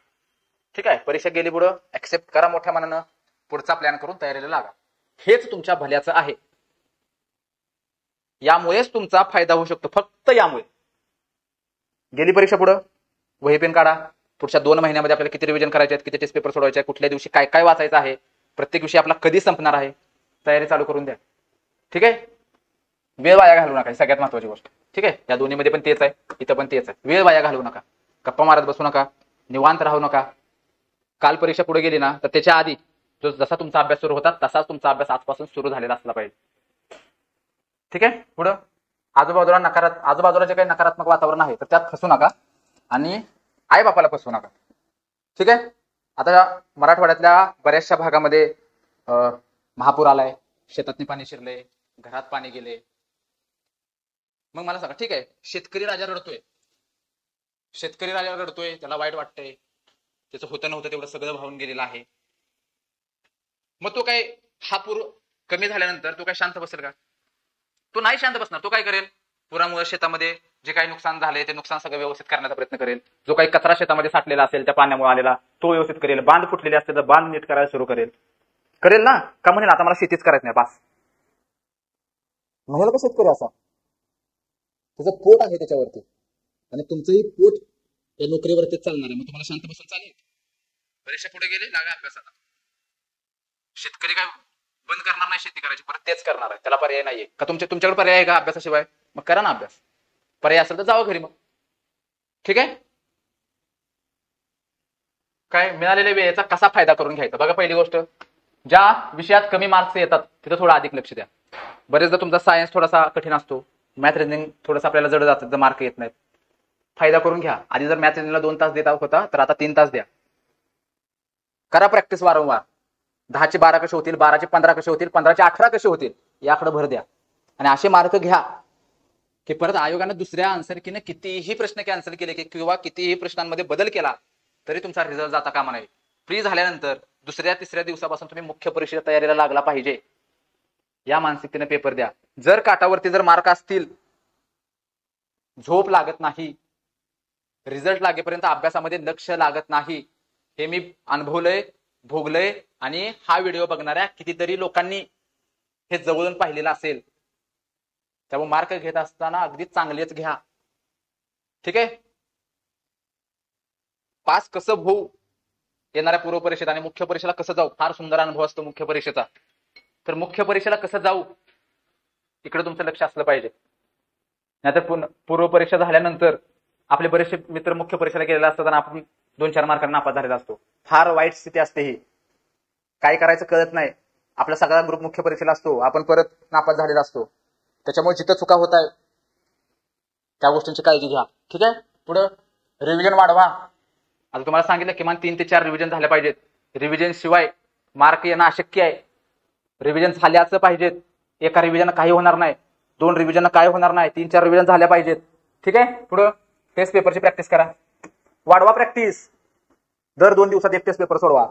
[SPEAKER 1] ठीक आहे, परीक्षा गेली पुढं ऍक्सेप्ट करा मोठ्या मनानं, पुढचा प्लॅन करून तयारीला लागा. हेच तुमच्या भल्याचं आहे. यामुळेच तुमचा फायदा होऊ शकतो, फक्त यामुळे. गेली परीक्षा पुढं, वही पेन काढा. पुढच्या 2 महिन्यामध्ये आपल्याला किती रिव्हिजन करायचे आहेत, किती टेस्ट पेपर सोडवायचे आहे, कुठल्या दिवशी काय काय वाचायचं आहे, प्रत्येक विषय आपला कधी संपणार आहे, तयारी चालू करून द्या. ठीक आहे, वेळ वाया घालवू नका, ही सगळ्यात महत्वाची गोष्ट. ठीक आहे, या दोन्हीमध्ये पण तेच आहे, इथं पण तेच आहे. वेळ वाया घालवू नका, गप्पा मारत बसू नका, निवांत राहू नका. काल परीक्षा पुढे गेली ना, तर त्याच्या आधी जसा तुमचा अभ्यास सुरू होता तसाच तुमचा अभ्यास आजपासून सुरू झालेला असला पाहिजे. ठीक आहे, पुढं आजूबाजूला जे काही नकारात्मक वातावरण आहे तर त्यात फसू नका आणि आई बापाला फसवू नका. ठीक आहे, आता मराठवाड्यातल्या बऱ्याचशा भागामध्ये महापूर आलाय, शेतातनी पाणी शिरले, घरात पाणी गेले. मग मला सांगा, ठीक आहे, शेतकरी राजा रडतोय, त्याला वाईट वाटतंय, त्याचं होतं नव्हतं तेवढं सगळं वाहून गेलेलं आहे. मग तो काय, हा पूर कमी झाल्यानंतर तो काय शांत बसेल का? तो नाही शांत बसणार. तो काय करेल, पुरामुळे शेतामध्ये जे काही नुकसान झाले ते नुकसान सगळं व्यवस्थित करण्याचा प्रयत्न करेल. जो काही कचरा शेतामध्ये साठलेला असेल त्या पाण्यामुळे आलेला तो व्यवस्थित करेल. बांध फुटलेले असतील तर बांध नीट करायला सुरू करेल ना. का म्हणेल आता मला शेतीच करायचं नाही बास, म्हणेल का शेतकरी असा? त्याचं पोट आहे त्याच्यावरती आणि तुमचंही पोट या नोकरीवरतीच चालणार आहे. मग तुम्हाला शांत बसून चालेल? परीक्षा पुढे गेले, लागा अभ्यासाला. शेतकरी काय बंद करणार नाही शेती करायची, परत तेच करणार आहे, त्याला पर्याय नाहीये का? तुमच्याकडे पर्याय आहे का अभ्यासाशिवाय? मग करा ना अभ्यास. पर्याय असेल तर जावं घरी मग. ठीक आहे, काय मिळालेल्या वेळेचा कसा फायदा करून घ्यायचा बघा. पहिली गोष्ट, ज्या विषयात कमी मार्क्स येतात तिथं थोडं अधिक लक्ष द्या. बरेचदा तुमचा सायन्स थोडासा कठीण असतो, मॅथ रिजनिंग थोडंसं आपल्याला जड जातं, तर मार्क येत नाहीत. फायदा करून घ्या. आधी जर मॅथ रिजनिंगला 2 तास देता होता तर आता 3 तास द्या. करा प्रॅक्टिस वारंवार. 10चे 12 कसे होतील, 12चे 15 कसे होतील, 15चे 18 कसे होतील याकडे भर द्या आणि असे मार्क घ्या की परत आयोगानं दुसऱ्या आन्सर कीने कितीही प्रश्न कॅन्सल केले किंवा कितीही प्रश्नांमध्ये बदल केला तरी तुमचा रिझल्ट जाता कामा नये. फ्री झाल्यानंतर 2-3 दिवसापासून तुम्ही मुख्य परीक्षेच्या तयारीला लागला पाहिजे. या मानसिकतेने पेपर द्या. जर काटावरती जर मार्क असतील, झोप लागत नाही, रिझल्ट लागेपर्यंत अभ्यासामध्ये लक्ष लागत नाही, हे मी अनुभवलंय, भोगलंय आणि हा व्हिडिओ बघणाऱ्या कितीतरी लोकांनी हे जवळून पाहिलेलं असेल. त्यामुळे मार्क घेत असताना अगदी चांगलेच घ्या. ठीक आहे, पास कसं होऊ, येणाऱ्या पूर्व परीक्षेत आणि मुख्य परीक्षेला कसं जाऊ, फार सुंदर अनुभव असतो मुख्य परीक्षेचा. तर मुख्य परीक्षेला कसं जाऊ इकडे तुमचं लक्ष असलं पाहिजे. नाहीतर पूर्व परीक्षा झाल्यानंतर आपले बरेचसे मित्र मुख्य परीक्षेला गेलेले असतात आणि आपण 2-4 मार्कांना नापास झालेला असतो. फार वाईट स्थिती असते ही. काय करायचं कळत नाही. आपला सगळा ग्रुप मुख्य परीक्षेला असतो, आपण परत नापास झालेला असतो. त्याच्यामुळे जिथं चुका होत आहे त्या गोष्टींची काळजी घ्या. ठीक आहे, पुढं रिव्हिजन वाढवा. आता तुम्हाला सांगितलं किमान 3 ते 4 रिव्हिजन झाले पाहिजेत. रिव्हिजन शिवाय मार्क येणं अशक्य आहे. रिव्हिजन झाल्याच पाहिजेत. एका रिव्हिजन काही होणार नाही, 2 रिव्हिजन काय होणार नाही, 3-4 रिव्हिजन झाल्या पाहिजेत. ठीक आहे, पुढं टेस्ट पेपरची प्रॅक्टिस करा, वाढवा प्रॅक्टिस. दर 2 दिवसात एक टेस्ट पेपर सोडवा.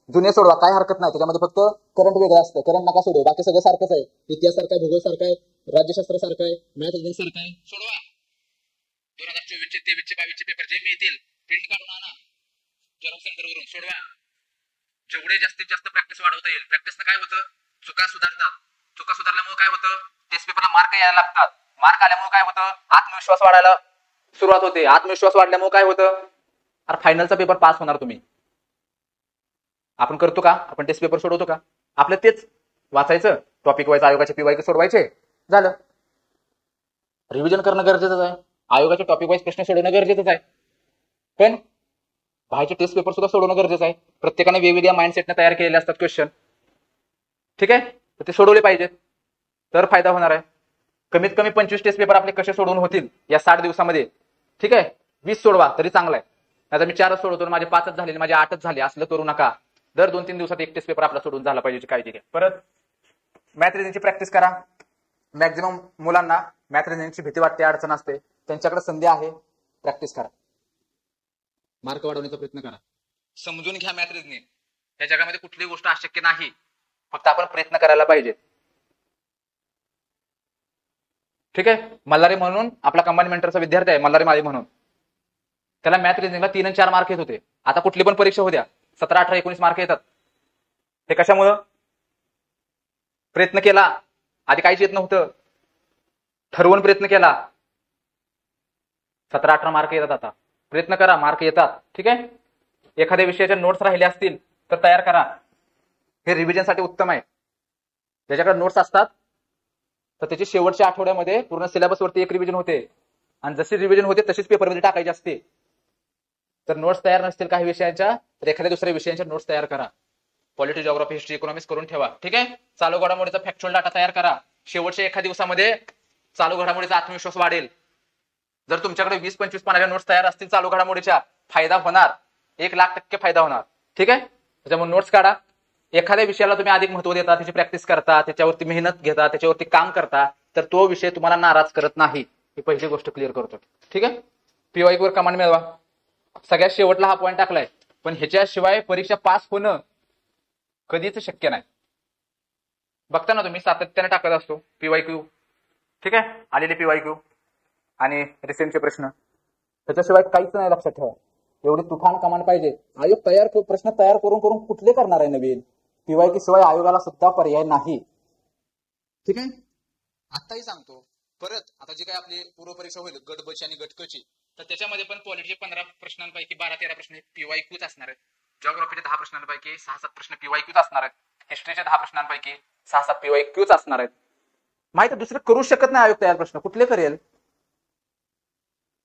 [SPEAKER 1] जुने सोडवा, काय हरकत नाही. त्याच्यामध्ये फक्त करंट वेगळं असतं, करंट नका सोडवा. बाकी सगळं सारखंच आहे. इतिहास सारखा आहे, भूगोल सारखा आहे, राज्यशास्त्र सारखं आहे, मॅथ रिजनिंग सारखं आहे. सोडवा. 2024चे 23चे 22चे पेपर जे मिळतील प्रिंट काढून आणा, जॉब सेंटरवरून सोडवा. जेवढे जास्तीत जास्त प्रॅक्टिस वाढवता येईल. प्रॅक्टिसनं काय होतं, चुका सुधारतात. चुका सुधारल्यामुळे काय होतं, टेस्ट पेपरला मार्क यायला लागतात. मार्क आल्यामुळे काय होतं, आत्मविश्वास वाढायला सुरुवात होते. आत्मविश्वास वाढल्यामुळे काय होतं, अरे फायनलचा पेपर पास होणार तुम्ही. आपण करतो का, आपण टेस्ट पेपर सोडवतो का, आपलं तेच वाचायचं, टॉपिक वाईज आयोगाचे पीवाय सोडवायचे, झालं. रिव्हिजन करणं गरजेचंच आहे, आयोगाचे टॉपिक वाईज प्रश्न सोडवणं गरजेचंच आहे, पण बाहेरचे टेस्ट पेपर सुद्धा सोडवणं गरजेचं आहे. प्रत्येकाने वेगवेगळ्या माइंडसेटने तयार केलेले असतात क्वेश्चन, ठीक आहे, तर ते सोडवले पाहिजेत, तर फायदा होणार आहे. कमीत कमी 25 टेस्ट पेपर आपले कसे सोडवून होतील या 60 दिवसामध्ये, ठीक आहे. 20 सोडवा तरी चांगला आहे. आता मी 4च सोडवतो, माझे 5च झाले, माझे 8च झाले, असलं करू नका. दर 2-3 दिवसात एक टेस्ट पेपर आपला सोडून झाला पाहिजे, काळजी घ्या. परत मॅथ रिजनिंगची प्रॅक्टिस करा. मॅक्झिमम मुलांना मॅथ रिजनिंगची भीती वाटते, अडचण असते, त्यांच्याकडे संधी आहे, प्रॅक्टिस करा, मार्क वाढवण्याचा प्रयत्न करा. समजून घ्या मॅथ रिजनिंग. या जगामध्ये कुठलीही गोष्ट अशक्य नाही, फक्त आपण प्रयत्न करायला पाहिजे, ठीक आहे. मल्हारी म्हणून आपला कंबाईन मेंटरचा विद्यार्थी आहे, मल्हारी माळी म्हणून, त्याला मॅथ रिजनिंगला 3 आणि 4 मार्क येत होते. आता कुठली पण परीक्षा होत्या 17, 18, 19 मार्क येतात. हे कशामुळं, प्रयत्न केला, आधी काहीच येत नव्हतं, ठरवून प्रयत्न केला, 17, 18 मार्क येतात. आता प्रयत्न करा, मार्क येतात, ठीक आहे. एखाद्या विषयाच्या नोट्स राहिले असतील तर तयार करा, हे रिव्हिजनसाठी उत्तम आहे. ज्याच्याकडे नोट्स असतात तर त्याची शेवटच्या आठवड्यामध्ये पूर्ण सिलेबसवरती एक रिव्हिजन होते, आणि जशी रिव्हिजन होते तशीच पेपरमध्ये टाकायची असते. तर नोट्स तयार नसतील काही विषयांच्या, तर एखाद्या दुसऱ्या विषयांच्या नोट्स तयार करा. पॉलिटी, जिओग्राफी, हिस्ट्री, इकॉनॉमिक्स करून ठेवा, ठीक आहे. चालू घडामोडीचा फॅक्च्युअल डाटा तयार करा. शेवटच्या एका दिवसामध्ये चालू घडामोडीचा आत्मविश्वास वाढेल. जर तुमच्याकडे 20-25 पानाच्या नोट्स तयार असतील चालू घडामोडीच्या, फायदा होणार, 1,00,000% फायदा होणार, ठीक आहे. त्याच्यामुळे नोट्स काढा. एखाद्या विषयाला तुम्ही अधिक महत्व देता, त्याची प्रॅक्टिस करता, त्याच्यावरती मेहनत घेता, त्याच्यावरती काम करता, तर तो विषय तुम्हाला नाराज करत नाही. ही पहिली गोष्ट क्लिअर करतो, ठीक आहे. पीवाय वर कमांड मिळवा. सगळ्यात शेवटला हा पॉईंट टाकलाय, पण ह्याच्याशिवाय परीक्षा पास होणं कधीच शक्य नाही. बघता ना तुम्ही, सातत्याने टाकत असतो पीवायक्यू, ठीक आहे, आलेले पीवायक्यू आणि रिसेंटचे प्रश्न, त्याच्याशिवाय काहीच नाही. लक्षात ठेवा, एवढी तुफान कमांड पाहिजे. आयोग प्रश्न तयार करून करून कुठले करणार आहे नवीन, पीवायक्यू शिवाय आयोगाला सुद्धा पर्याय नाही, ठीक आहे. आताही सांगतो, परत आता जी काही आपली पूर्व परीक्षा होईल गट ब आणि गट क ची, तर त्याच्यामध्ये पण पॉलिटीचे 15 प्रश्नांपैकी 12-13 प्रश्न पीवायक्यूच असणार आहेत. जिओग्राफीचे 10 प्रश्नांपैकी 6-7 प्रश्न पीवायक्यूच असणार आहेत. हिस्ट्रीचे 10 प्रश्नांपैकी 6-7 पीवायक्यूच असणार आहेत. माहिती दुसरं करू शकत नाही आयोग तयार प्रश्न, कुठले करेल.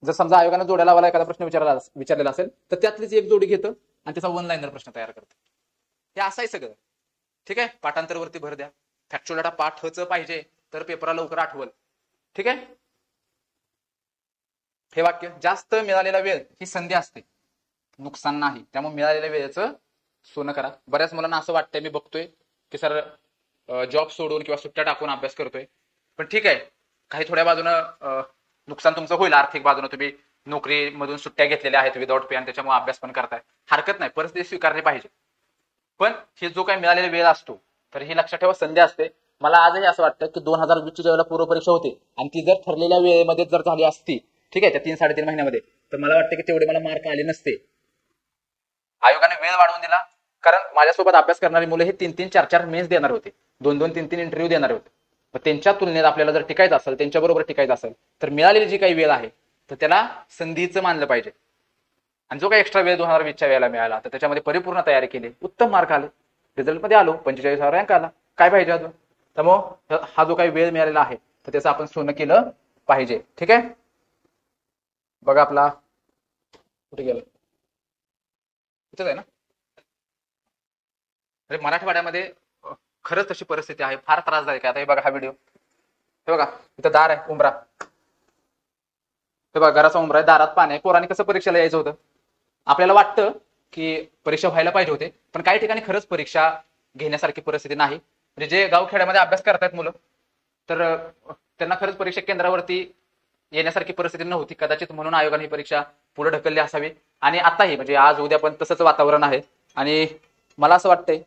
[SPEAKER 1] जर समजा आयोगाने जोड्या लावायला एखादा प्रश्न विचारलेला असेल तर त्यातलीच एक जोडी घेतं आणि त्याचा 1 लाईनर प्रश्न तयार करतं. हे असं आहे सगळं, ठीक आहे. पाठांतरवरती भर द्या, फॅक्च्युअल डाटा पाठच पाहिजे तर पेपरला लवकर आठवल, ठीक आहे. हे वाक्य, जास्त मिळालेला वेळ ही संधी असते, नुकसान नाही. त्यामुळे मिळालेल्या वेळेचं सोनं करा. बऱ्याच मुलांना असं वाटतंय, मी बघतोय की सर जॉब सोडून किंवा सुट्ट्या टाकून अभ्यास करतोय, पण ठीक आहे, काही थोड्या बाजूनं नुकसान तुमचं होईल. आर्थिक बाजूने तुम्ही नोकरीमधून सुट्ट्या घेतलेल्या आहेत विदाउट पे आणि त्याच्यामुळे अभ्यास पण करताय, हरकत नाही, परिस्थिती स्वीकारली पाहिजे. पण हे जो काही मिळालेला वेळ असतो, तर ही लक्षात ठेवा, संधी असते. मला आजही असं वाटतं की 2020 ची ज्यावेळेला पूर्व परीक्षा होती आणि ती जर ठरलेल्या वेळेमध्ये जर झाली असती, ठीक आहे, त्या 3-3.5 महिन्यामध्ये, तर मला वाटतं की तेवढे मला मार्क आले नसते. आयोगाने वेळ वाढवून दिला, कारण माझ्यासोबत अभ्यास करणारी मुलं हे 3-3, 4-4 मेन्स देणार होते, 2-2, 3-3 इंटरव्ह्यू देणार होते. पण त्यांच्या तुलनेत आपल्याला जर टिकायचं असेल, त्यांच्याबरोबर टिकायचं असेल, तर मिळालेली जी काही वेळ आहे तर त्याला संधीचं मानलं पाहिजे. आणि जो काही एक्स्ट्रा वेळ 2020च्या वेळेला मिळाला तर त्याच्यामध्ये परिपूर्ण तयारी केली, उत्तम मार्क आले, रिझल्टमध्ये आलो, 45वा रँक आला, काय पाहिजे अजून. त्यामुळं हा जो काही वेळ मिळालेला आहे तर त्याचं आपण सोनं केलं पाहिजे, ठीक आहे. बघा आपला कुठे गेला, इथंच आहे ना. अरे मराठवाड्यामध्ये खरंच तशी परिस्थिती आहे, फार त्रासदायक आहे. आता हे बघा, हा व्हिडिओ, हे बघा, इथं दार आहे, उंबरा, हे बघा घराचा उंबरा आहे, दारात पाणी आहे. पोरांनी कसं परीक्षेला यायचं होतं. आपल्याला वाटतं की परीक्षा व्हायला पाहिजे होते, पण काही ठिकाणी खरंच परीक्षा घेण्यासारखी परिस्थिती नाही. म्हणजे जे गावखेड्यामध्ये अभ्यास करतायत मुलं, तर त्यांना खरंच परीक्षा केंद्रावरती येण्यासारखी परिस्थिती नव्हती कदाचित, म्हणून आयोगाने ही परीक्षा पुढे ढकलली असावी. आणि आताही म्हणजे आज उद्या पण तसंच वातावरण आहे. आणि मला असं वाटतंय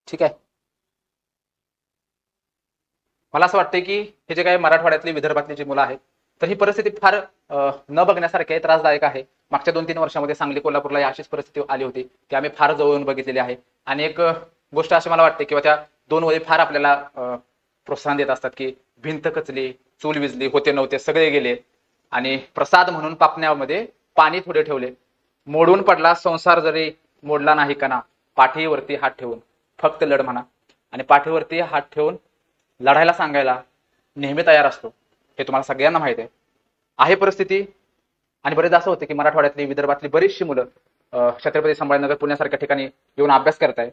[SPEAKER 1] ठीक आहे, मला असं वाटतंय की हे जे काही मराठवाड्यातली विदर्भातली जी मुलं आहेत तर ही परिस्थिती फार न बघण्यासारखी आहे, त्रासदायक आहे. मागच्या 2-3 वर्षामध्ये सांगली कोल्हापूरला अशीच परिस्थिती आली होती की आम्ही फार जवळून बघितलेली आहे. आणि एक गोष्ट अशी मला वाटते किंवा त्या 2 ओळी फार आपल्याला प्रोत्साहन देत असतात की भिंत कचली, चूल विजली, होते नव्हते सगळे गेले आणि प्रसाद म्हणून पापण्यामध्ये पाणी थोडे ठेवले. मोडून पडला संसार जरी मोडला नाही कणा, पाठीवरती हात ठेवून फक्त लढ म्हणा. आणि पाठीवरती हात ठेवून लढायला सांगायला नेहमी तयार असतो, हे तुम्हाला सगळ्यांना माहिती आहे परिस्थिती. आणि बरेच असं होते की मराठवाड्यातली, विदर्भातली बरीचशी मुलं छत्रपती संभाजीनगर, पुण्यासारख्या ठिकाणी येऊन अभ्यास करताय.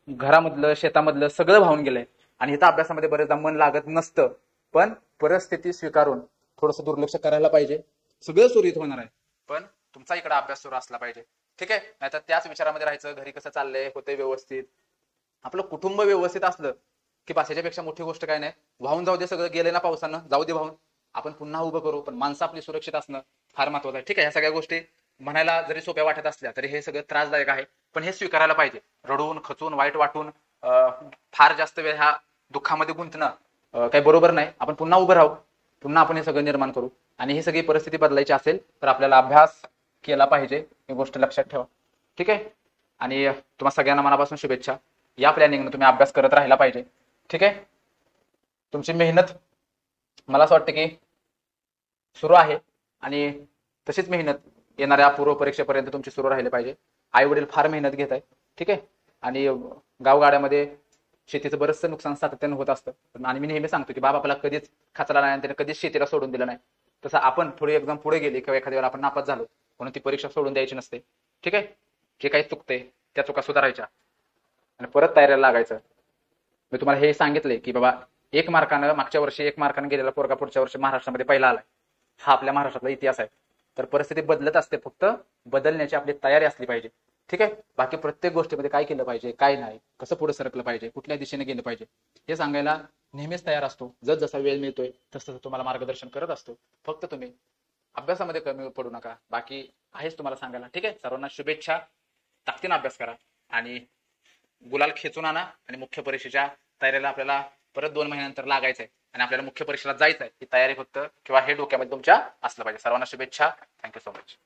[SPEAKER 1] घरामधलं, शेतामधलं सगळं वाहून गेलंय आणि इथं अभ्यासामध्ये बरेचदा मन लागत नसतं. पण परिस्थिती स्वीकारून थोडंसं दुर्लक्ष करायला पाहिजे. सगळं सुरळीत होणार आहे, पण तुमचा इकडे अभ्यास सुरू असला पाहिजे. ठीक आहे, नाहीतर त्याच विचारामध्ये राहायचं, घरी कसं चाललंय, होतंय व्यवस्थित, आपलं कुटुंब व्यवस्थित असलं की बस, याच्यापेक्षा मोठी गोष्ट काय नाही. वाहून जाऊ दे, सगळं गेले ना पावसानं, जाऊ दे वाहून, आपण पुन्हा उभं करू. पण माणसं आपली सुरक्षित असणं फार महत्वाचं आहे. ठीक आहे, ह्या सगळ्या गोष्टी म्हणायला जरी सोप्या वाटत असल्या तरी हे सगळं त्रासदायक आहे, पण हे स्वीकारायला पाहिजे. रडून, खचून, वाईट वाटून फार जास्त वेळ ह्या दुःखामध्ये गुंतणं काही बरोबर नाही. आपण पुन्हा उभं राहू, पुन्हा आपण हे सगळं निर्माण करू. आणि ही सगळी परिस्थिती बदलायची असेल तर आपल्याला अभ्यास केला पाहिजे, ही गोष्ट लक्षात ठेवा. ठीक आहे, आणि तुम्हा सगळ्यांना मनापासून शुभेच्छा. या प्लॅनिंगने तुम्ही अभ्यास करत राहिला पाहिजे. ठीक आहे, तुमची मेहनत मला असं वाटतं की सुरू आहे आणि तशीच मेहनत येणाऱ्या पूर्व परीक्षेपर्यंत तुमची सुरू राहिली पाहिजे. आई वडील फार मेहनत घेत आहे. ठीक आहे, आणि गावगाड्यामध्ये शेतीचं बरंचसं नुकसान सातत्यानं होत असतं. आणि मी नेहमी सांगतो की बाबा आपला कधीच खचला नाही आणि त्याने कधीच शेतीला सोडून दिलं नाही. तसं आपण थोडी एकदम पुढे गेली किंवा एखाद्या वेळेला आपण नापास झालो म्हणून ती परीक्षा सोडून द्यायची नसते. ठीक आहे, जे काही चुकते त्या चुका सुधारायच्या आणि परत तयारीला लागायचं. मी तुम्हाला हे सांगितलंय की बाबा 1 मार्कानं, मागच्या वर्षी 1 मार्कानं गेलेला पोरगा पुढच्या वर्षी महाराष्ट्रामध्ये पहिला आलाय. हा आपल्या महाराष्ट्रातला इतिहास आहे. तर परिस्थिती बदलत असते, फक्त बदलण्याची आपली तयारी असली पाहिजे. ठीक आहे, बाकी प्रत्येक गोष्टीमध्ये काय केलं पाहिजे, काय नाही, कसं पुढे सरकलं पाहिजे, कुठल्या दिशेने गेलं पाहिजे, हे सांगायला नेहमीच तयार असतो. जसा वेळ मिळतोय तसं तुम्हाला मार्गदर्शन करत असतो. फक्त तुम्ही अभ्यासामध्ये कमी पडू नका, बाकी आहेच तुम्हाला सांगायला. ठीक आहे, सर्वांना शुभेच्छा. ताकदीनं अभ्यास करा आणि गुलाल खेचून आणा. आणि मुख्य परीक्षेच्या तयारीला आपल्याला परत 2 महिन्यानंतर लागायचंय आणि आपल्याला मुख्य परीक्षेला जायचंय. ही तयारी फक्त किंवा हे डोक्यामध्ये तुमच्या असलं पाहिजे. सर्वांना शुभेच्छा. Thank you so much.